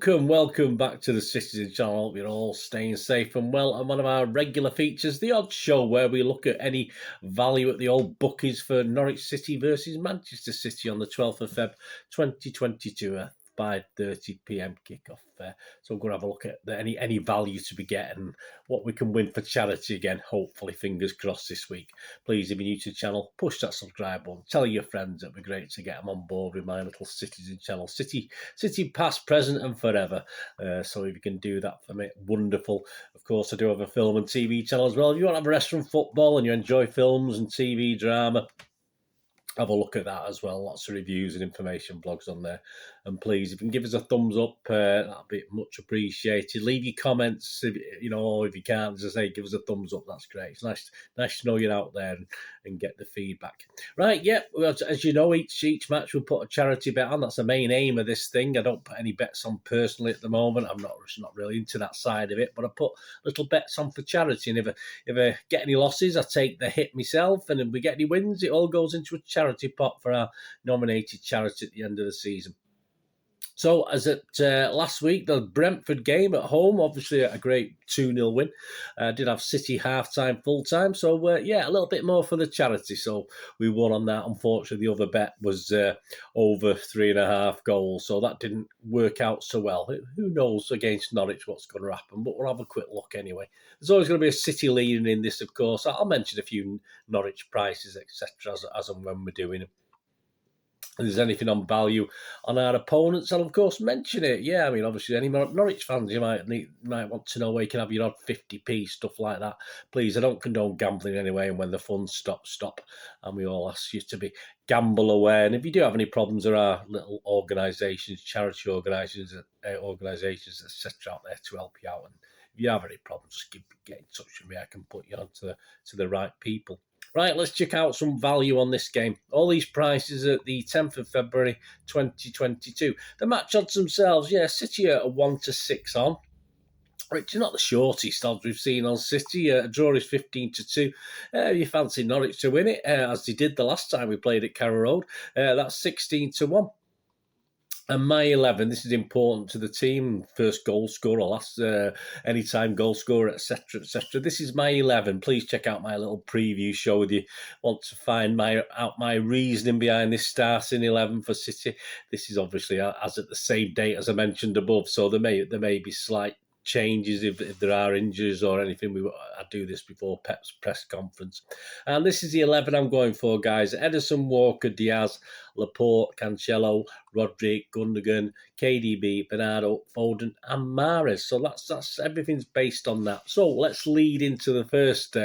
Welcome back to the Citizen channel. Hope you're all staying safe and well. And one of our regular features, The Odd Show, where we look at any value at the old bookies for Norwich City versus Manchester City on the 12th of Feb 2022 at 5:30 p.m. kickoff. So we're going to have a look at any value to be getting, what we can win for charity again, hopefully, fingers crossed this week. Please, if you're new to the channel, push that subscribe button. Tell your friends. It'd be great to get them on board with my little Citizen channel. City past, present and forever. So if you can do that for me, wonderful. Of course, I do have a film and TV channel as well. If you want to have a restaurant football and you enjoy films and TV drama, have a look at that as well. Lots of reviews and information blogs on there. And please, if you can give us a thumbs up, that'd be much appreciated. Leave your comments, if you can't, as I say, give us a thumbs up. That's great. It's nice to know you're out there and get the feedback. Right, yeah, well, as you know, each match we'll put a charity bet on. That's the main aim of this thing. I don't put any bets on personally at the moment. I'm not really into that side of it, but I put little bets on for charity. And if I get any losses, I take the hit myself. And if we get any wins, it all goes into a charity pot for our nominated charity at the end of the season. So, as at last week, the Brentford game at home, obviously a great 2-0 win. Did have City half-time, full-time. So, a little bit more for the charity. So, we won on that. Unfortunately, the other bet was over 3.5 goals. So, that didn't work out so well. Who knows against Norwich what's going to happen. But we'll have a quick look anyway. There's always going to be a City leading in this, of course. I'll mention a few Norwich prices, etc., as and when we're doing them. If there's anything on value on our opponents, I'll of course mention it. Yeah, I mean, obviously, any Norwich fans, you might want to know where you can have your odd 50p, stuff like that. Please, I don't condone gambling anyway, and when the funds stop. And we all ask you to be gamble aware. And if you do have any problems, there are little organisations, charity organisations, etc. out there to help you out. And if you have any problems, just get in touch with me. I can put you on to the right people. Right, let's check out some value on this game. All these prices at the 10th of February 2022. The match odds themselves, City are a 1-6 on, which is not the shortest odds we've seen on City. A draw is 15-2. You fancy Norwich to win it, as they did the last time we played at Carrow Road. That's 16-1. And my 11, this is important to the team, first goal scorer, last anytime goal scorer, etc., etc. This is my 11. Please check out my little preview show if you want to find out my reasoning behind this starting 11 for City. This is obviously as at the same date as I mentioned above, so there may be slight changes if there are injuries or anything. I do this before Pep's press conference. And this is the 11 I'm going for, guys. Ederson, Walker, Diaz, Laporte, Cancelo, Rodri, Gundogan, KDB, Bernardo, Foden and Mahrez. So that's everything's based on that. So let's lead into the first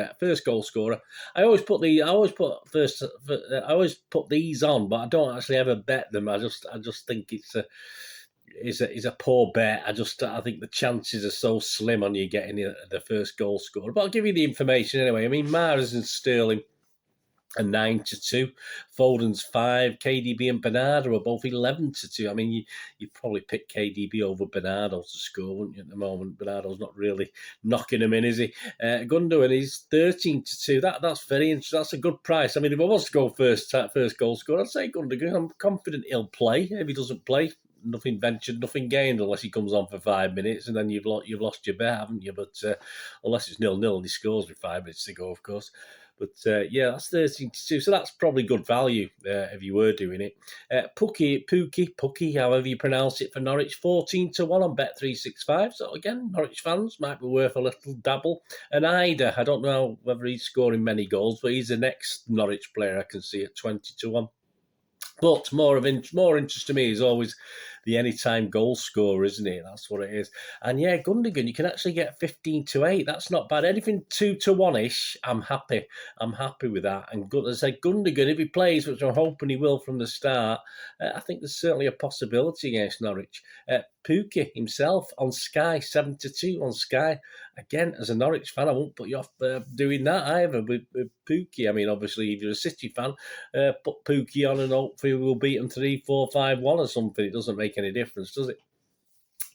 goal scorer. I always put these on, but I don't actually ever bet them. I just think it's a poor bet. I think the chances are so slim on you getting the first goal scorer. But I'll give you the information anyway. I mean, Mahrez and Sterling are 9-2. Foden's 5. KDB and Bernardo are both 11-2. I mean, you probably pick KDB over Bernardo to score, wouldn't you, at the moment? Bernardo's not really knocking him in, is he? Gundogan is 13-2. That's very interesting. That's a good price. I mean, if I was to go first goal scorer, I'd say Gundogan. I'm confident he'll play. If he doesn't play, nothing ventured, nothing gained, unless he comes on for 5 minutes, and then you've lost your bet, haven't you? But unless it's 0-0 and he scores with 5 minutes to go, of course. But that's 13-2, so that's probably good value if you were doing it. Pookie, however you pronounce it, for Norwich, 14-1 on Bet365. So again, Norwich fans might be worth a little dabble. And Ida, I don't know whether he's scoring many goals, but he's the next Norwich player I can see at 20-1. But more interest to me is always the anytime goal scorer, isn't it? That's what it is. And Gundogan, you can actually get 15-8. That's not bad. Anything 2-1-ish, I'm happy. I'm happy with that. And as I say, Gundogan, if he plays, which I'm hoping he will from the start, I think there's certainly a possibility against Norwich. Pookie himself on Sky, 7-2 on Sky. Again, as a Norwich fan, I won't put you off doing that either with Pookie. I mean, obviously, if you're a City fan, put Pookie on and hopefully we'll beat them 3-4-5-1 or something. It doesn't make any difference, does it?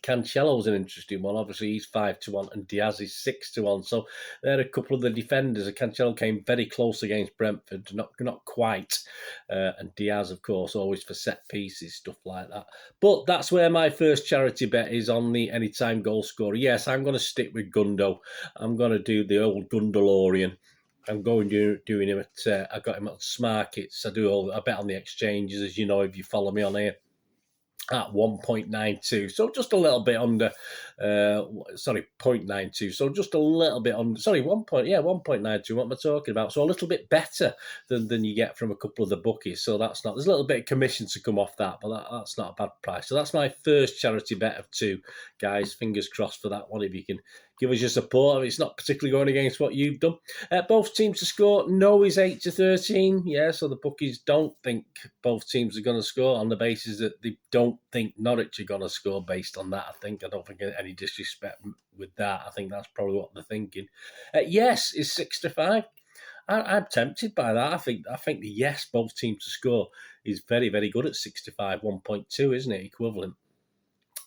Cancelo's an interesting one. Obviously, he's 5-1, and Diaz is 6-1. So they're a couple of the defenders. Cancelo came very close against Brentford, not quite. And Diaz, of course, always for set pieces, stuff like that. But that's where my first charity bet is, on the anytime goal scorer. Yes, I'm going to stick with Gundo. I'm going to do the old Gundolorian. I'm going doing him at. I got him at Smarkets. I bet on the exchanges, as you know, if you follow me on here, at 1.92, so just a little bit under. 0.92, so just a little bit under. 1.92. What am I talking about? So a little bit better than you get from a couple of the bookies. So that's not. There's a little bit of commission to come off that, but that's not a bad price. So that's my first charity bet of 2, guys. Fingers crossed for that one. If you can give us your support, it's not particularly going against what you've done. Both teams to score. No is 8-13. Yeah, so the bookies don't think both teams are going to score, on the basis that they don't think Norwich are going to score. Based on that, I don't think any disrespect with that. I think that's probably what they're thinking. Yes is 6-5. I'm tempted by that. I think the yes, both teams to score, is very, very good at 65, 1.2, isn't it? Equivalent.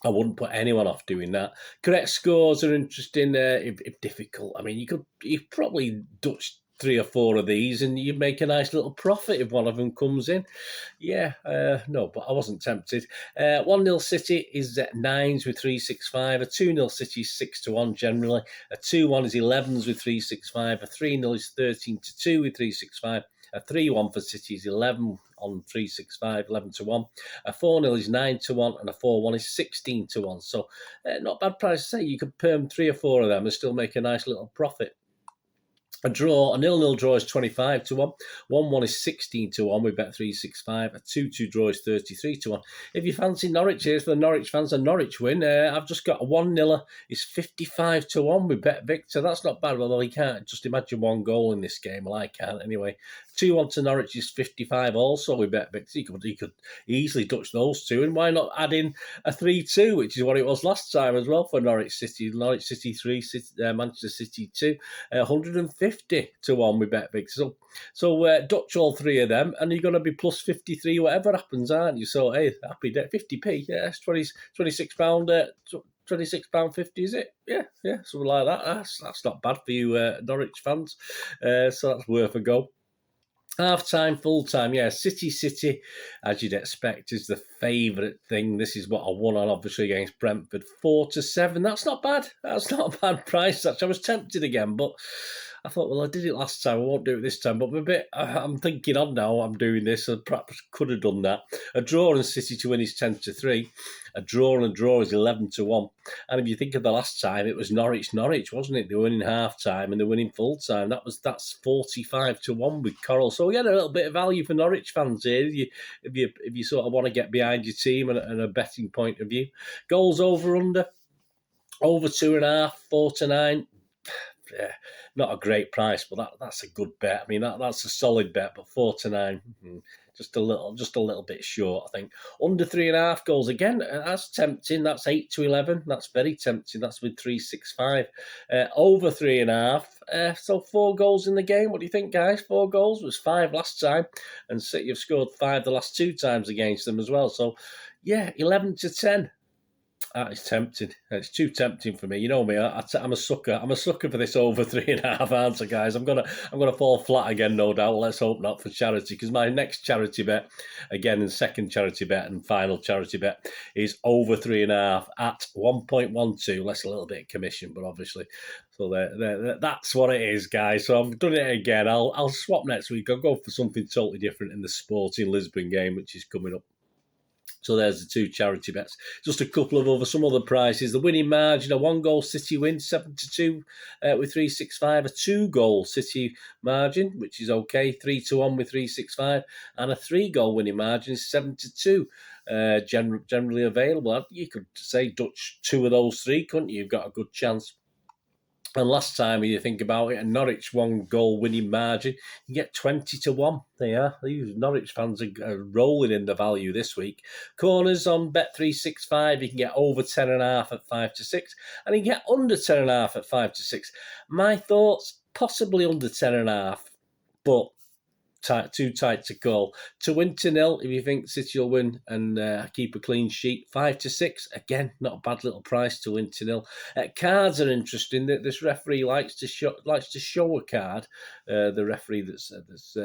I wouldn't put anyone off doing that. Correct scores are interesting, if difficult. I mean, you probably Dutch 3 or 4 of these, and you make a nice little profit if one of them comes in. Yeah, no, but I wasn't tempted. 1-0 City is at 9s with 365. A 2-0 City is 6-1 generally. A 2-1 is 11s with 365. A 3-0 is 13-2 with 365. A 3-1 for City is 11 on 365, 11-1. A 4-0 is 9-1, and a 4-1 is 16-1. So not bad price to say. You could perm 3 or 4 of them and still make a nice little profit. A 0-0 draw is 25-1. 1-1 is 16-1 with bet 365. A 2-2 draw is 33-1. If you fancy Norwich, here's for the Norwich fans, a Norwich win. I've just got a 1-0 is 55-1 with bet Victor. That's not bad, although he can't just imagine one goal in this game. Well, I can't anyway. 2-1 to Norwich is 55 also with bet Victor. He could easily touch those two, and why not add in a 3-2, which is what it was last time as well for Norwich City. Norwich City 3, Manchester City 2, 150-1 with bet Victor. So Dutch all 3 of them, and you're going to be plus 53 whatever happens, aren't you? So hey, happy day, 50p. Yeah, that's £26. £26.50, is it? Yeah, something like that. That's not bad for you Norwich fans. So that's worth a go. Half-time, full-time, yeah. City, as you'd expect, is the favourite thing. This is what I won on, obviously, against Brentford. 4-7. That's not bad. That's not a bad price, actually. I was tempted again, but I thought, well, I did it last time. I won't do it this time. But I'm thinking on now, I'm doing this. I perhaps could have done that. A draw and City to win is 10-3. A draw is 11-1. And if you think of the last time, it was Norwich, wasn't it? They were winning half-time and they're winning full-time. That's 45-1 with CARROW. So we had a little bit of value for Norwich fans here. If you sort of want to get behind your team and a betting point of view. Goals over 2.5, 4-9. Yeah, not a great price, but that's a good bet. I mean, that's a solid bet, but 4-9, just a little bit short, I think. Under 3.5 goals again. That's tempting. That's 8-11. That's very tempting. That's with 365. Over 3.5. So 4 goals in the game. What do you think, guys? 4 goals. It was 5 last time, and City have scored 5 the last 2 times against them as well. So yeah, 11-10. That is tempting. It's too tempting for me. You know me. I'm a sucker. I'm a sucker for this over 3.5 answer, guys. I'm gonna fall flat again, no doubt. Let's hope not for charity, because my next charity bet, again, and second charity bet and final charity bet, is over 3.5 at 1.12. Less a little bit of commission, but obviously, so that's what it is, guys. So I've done it again. I'll swap next week. I'll go for something totally different in the Sporting Lisbon game, which is coming up. So there's the 2 charity bets. Just a couple of some other prices. The winning margin, a 1-goal City win, 7-2 with 365. A 2-goal City margin, which is okay, 3-1 with 365. And a 3-goal winning margin is 7-2. Generally available. You could say Dutch 2 of those 3, couldn't you? You've got a good chance. And last time, when you think about it, a Norwich 1-goal winning margin, you get 20-1. There you are. These Norwich fans are rolling in the value this week. Corners on Bet365, you can get over 10.5 at 5-6, and you can get under 10.5 at 5-6. My thoughts, possibly under 10.5, but too tight to call. To win 2-0 if you think City will win and keep a clean sheet. 5-6, again, not a bad little price to win 2-0. Cards are interesting. That this referee likes to show a card. The referee that's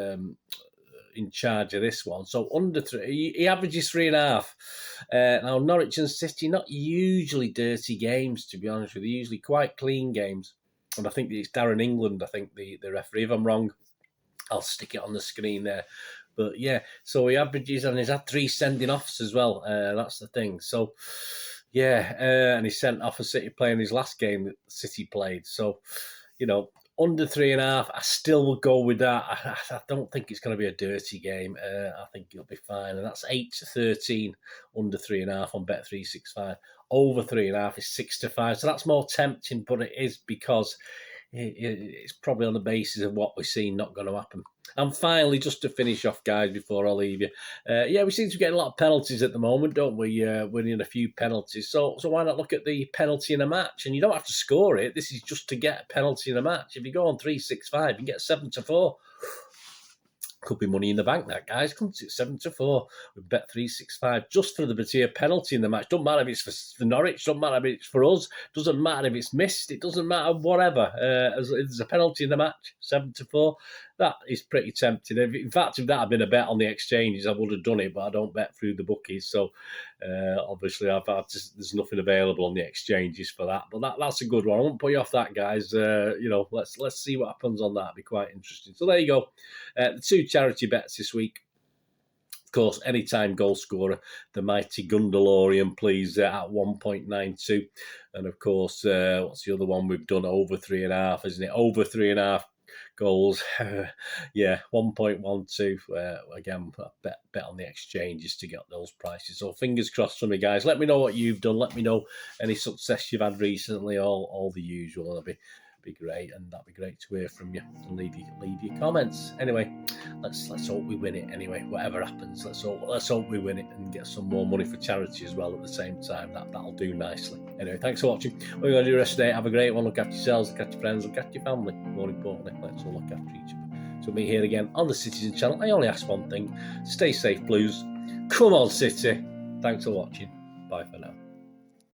in charge of this one. So under 3, he averages 3.5. Now Norwich and City, not usually dirty games, to be honest with you. Usually quite clean games. And I think it's Darren England, I think, the referee. If I'm wrong, I'll stick it on the screen there. But yeah, so he averages, and he's had 3 sending offs as well. That's the thing. So yeah, and he sent off a City player in his last game that City played. So, you know, under 3.5, I still will go with that. I don't think it's going to be a dirty game. I think it'll be fine. And that's 8-13, under 3.5 on Bet365. Over 3.5 is 6-5. So that's more tempting, but it is because it's probably on the basis of what we're seeing not going to happen. And finally, just to finish off, guys, before I leave you, we seem to be getting a lot of penalties at the moment, don't we? Winning a few penalties. So why not look at the penalty in a match? And you don't have to score it. This is just to get a penalty in a match. If you go on 3-6-5, you can get 7-4. Could be money in the bank, that, guys. Comes at 7-4 with Bet365 just for the Batia penalty in the match. Don't matter if it's for Norwich, don't matter if it's for us, doesn't matter if it's missed, it doesn't matter, whatever. If there's a penalty in the match, 7-4, that is pretty tempting. In fact, if that had been a bet on the exchanges, I would have done it, but I don't bet through the bookies. So obviously, there's nothing available on the exchanges for that. But that's a good one. I won't put you off that, guys. Let's see what happens on that. It'll be quite interesting. So there you go. The 2 charity bets this week. Of course, anytime goal scorer, the mighty Gundalorian, please, at 1.92. And of course, what's the other one we've done? Over 3.5, isn't it? Over 3.5 goals. Yeah, 1.12. Again, bet on the exchanges to get those prices. So fingers crossed for me, guys. Let me know what you've done. Let me know any success you've had recently. All the usual. That'll be great, and that'd be great to hear from you and leave your comments. Anyway, let's hope we win it. Anyway, whatever happens, let's hope we win it and get some more money for charity as well at the same time. That'll do nicely. Anyway, thanks for watching. We're going to do the rest of the day. Have a great one. Look after yourselves, look after your friends, look after your family. More importantly, let's all look after each other. So me here again on the Citizen channel. I only ask one thing: stay safe, Blues. Come on, City. Thanks for watching. Bye for now.